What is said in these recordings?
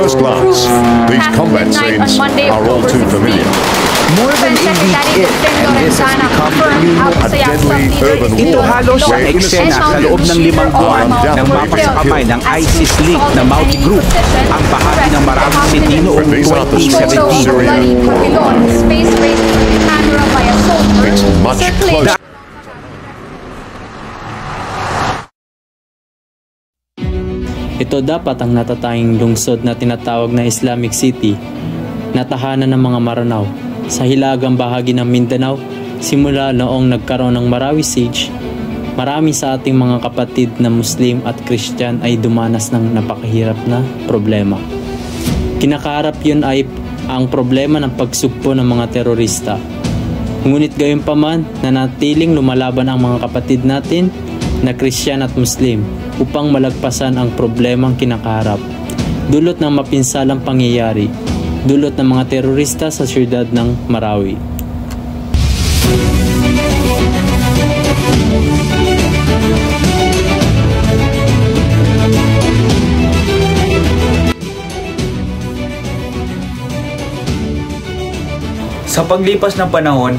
first glance, these combat scenes are all too familiar. More than a week in, and this has become the new A deadly urban Ito war halos ang where eksena innocent sa loob ng 5 buwan ng mapagsakamay ng ISIS-linked na Mauti Group, ang bahagi ng Marawi City noong 2017. It's much closer. Ito dapat ang natatanging lungsod na tinatawag na Islamic City na tahanan ng mga Maranao sa hilagang bahagi ng Mindanao. Simula noong nagkaroon ng Marawi Siege, marami sa ating mga kapatid na Muslim at Christian ay dumanas ng napakahirap na problema. Kinakaharap yun ay ang problema ng pagsugpo ng mga terorista. Ngunit gayunpaman, nanatiling lumalaban ang mga kapatid natin na Christian at Muslim upang malagpasan ang problemang kinakaharap. Dulot ng mapinsalang pangyayari, dulot ng mga terorista sa siyudad ng Marawi. Sa paglipas ng panahon,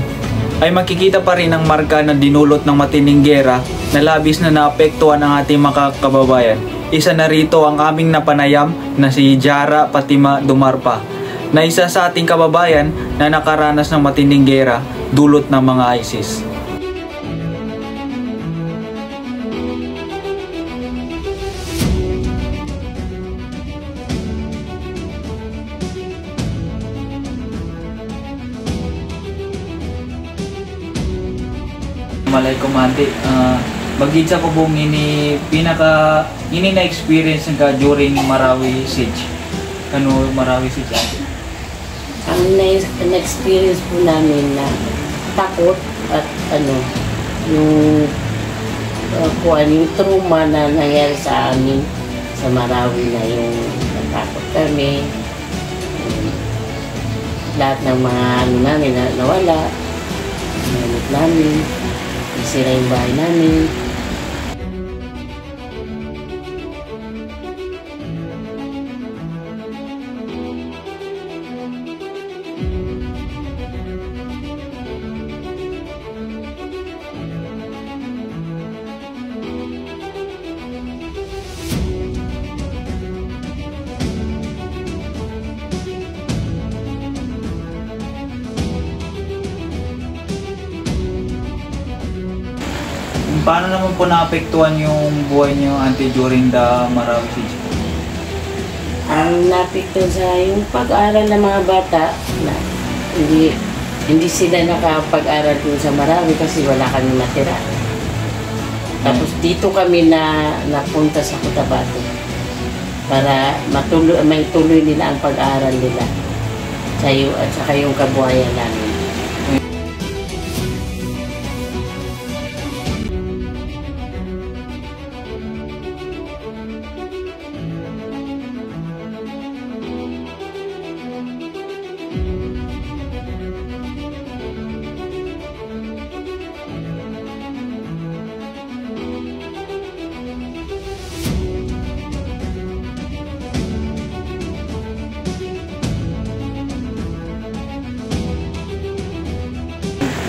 ay makikita pa rin ang marka na dinulot ng matinding giyera na labis na naapektuhan ang ating mga kababayan. Isa na rito ang aming napanayam na si Jara Fatima Dumarpa, na isa sa ating kababayan na nakaranas ng matinding giyera dulot ng mga ISIS. Malay kumante, magiging ko buong ini na experience nga during Marawi Siege. Kano Marawi Siege ate? Ang na-experience po namin na takot at yung yung trauma na nangyari sa amin sa Marawi, na yung natakot kami, lahat ng mga namin na nawala, namin, isira yung bahay namin. Paano naman po naapektuhan yung buhay niyo ante during the Marawi Siege? Ang napektuhan sa yung pag-aral ng mga bata na hindi sila nakapag-aral dun sa Marawi kasi wala kami matira. Tapos dito kami napunta sa Cotabato para may tuloy nila ang pag-aaral nila at saka yung kabuhayan namin.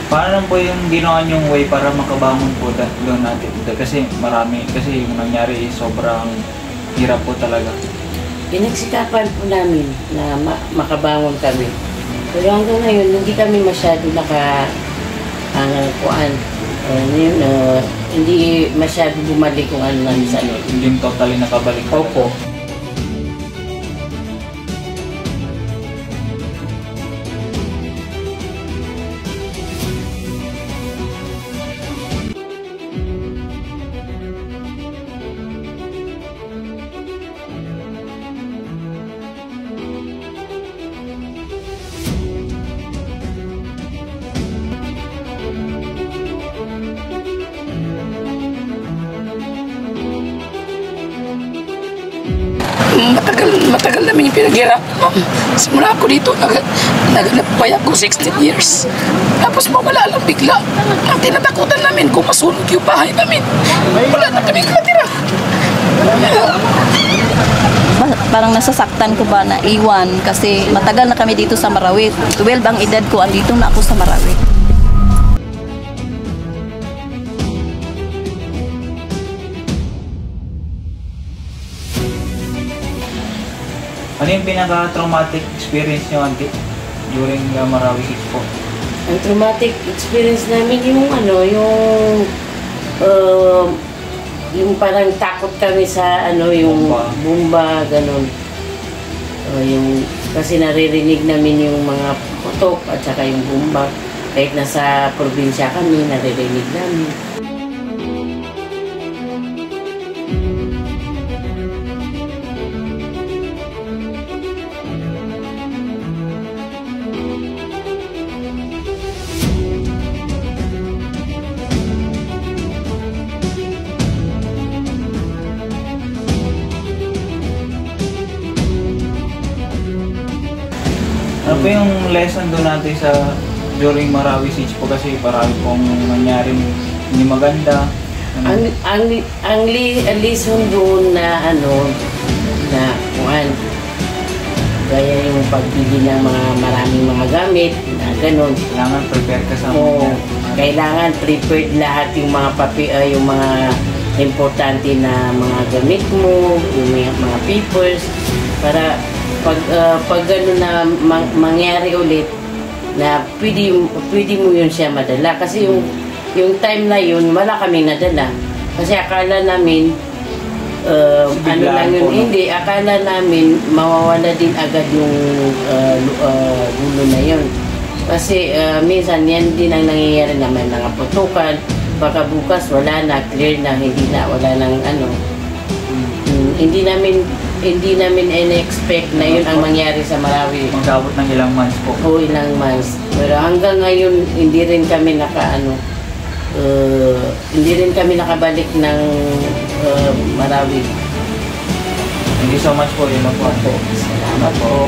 Paano po yung ginawa niyong way para makabangon po doon natin? Kasi yung nangyari sobrang hirap po talaga. Pinagsikapan po namin na makabangon kami. Pero hanggang ngayon, hindi kami masyado hindi masyado bumalik kung ano namin sa loob. Hindi totally nakabalik talaga. Opo. Matagal namin yung pinaghirap. Simula ako dito, nagpay ako 16 years. Tapos mawala lang bigla. Ang tinatakutan namin kung masunog yung bahay namin. Wala na kami katira. parang nasasaktan ko ba na iwan kasi matagal na kami dito sa Marawi. 12 ang edad ko, andito na ako sa Marawi. Ano yung pinaka-traumatic experience nyo, Auntie, during Marawi Expo? Ang traumatic experience namin yung parang takot kami sa yung bomba, ganun. Kasi naririnig namin yung mga putok at saka yung bomba. Kahit nasa probinsya kami, naririnig namin. Ano po yung lesson doon natin sa during Marawi Siege po kasi parang pong nangyaring hindi maganda. Ang lesson doon na gaya yung pagbili ng maraming mga gamit na ganun. Kailangan prepared ka sa kailangan prepared lahat yung yung mga importante na mga gamit mo, yung mga papers para pag gano'n na mangyari ulit na pwede mo yun siya madala kasi yung time na yun wala kaming nadala kasi akala namin hindi akala namin mawawala din agad yung gulo na yun kasi minsan yan din ang nangyayari naman mga putukan baka bukas wala na clear na wala nang hindi namin in-expect na yun ang mangyari sa Marawi. Mag-abot ng ilang months po. Oo, ilang months. Pero hanggang ngayon, hindi rin kami nakabalik ng Marawi. Thank you so much po. Yun po. Salamat po.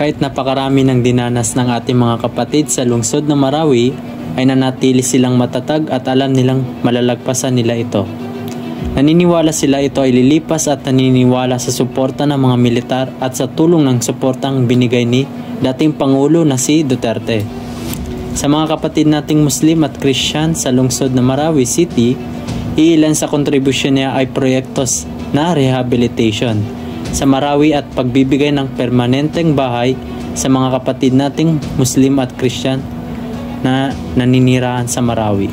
Kahit napakarami ng dinanas ng ating mga kapatid sa lungsod ng Marawi, ay nanatili silang matatag at alam nilang malalagpasan nila ito. Naniniwala sila ito ay lilipas at naniniwala sa suporta ng mga militar at sa tulong ng suportang binigay ni dating Pangulo na si Duterte. Sa mga kapatid nating Muslim at Christian sa lungsod ng Marawi City, iilan sa kontribusyon niya ay proyektos na rehabilitation sa Marawi at pagbibigay ng permanenteng bahay sa mga kapatid nating Muslim at Christian na naninirahan sa Marawi.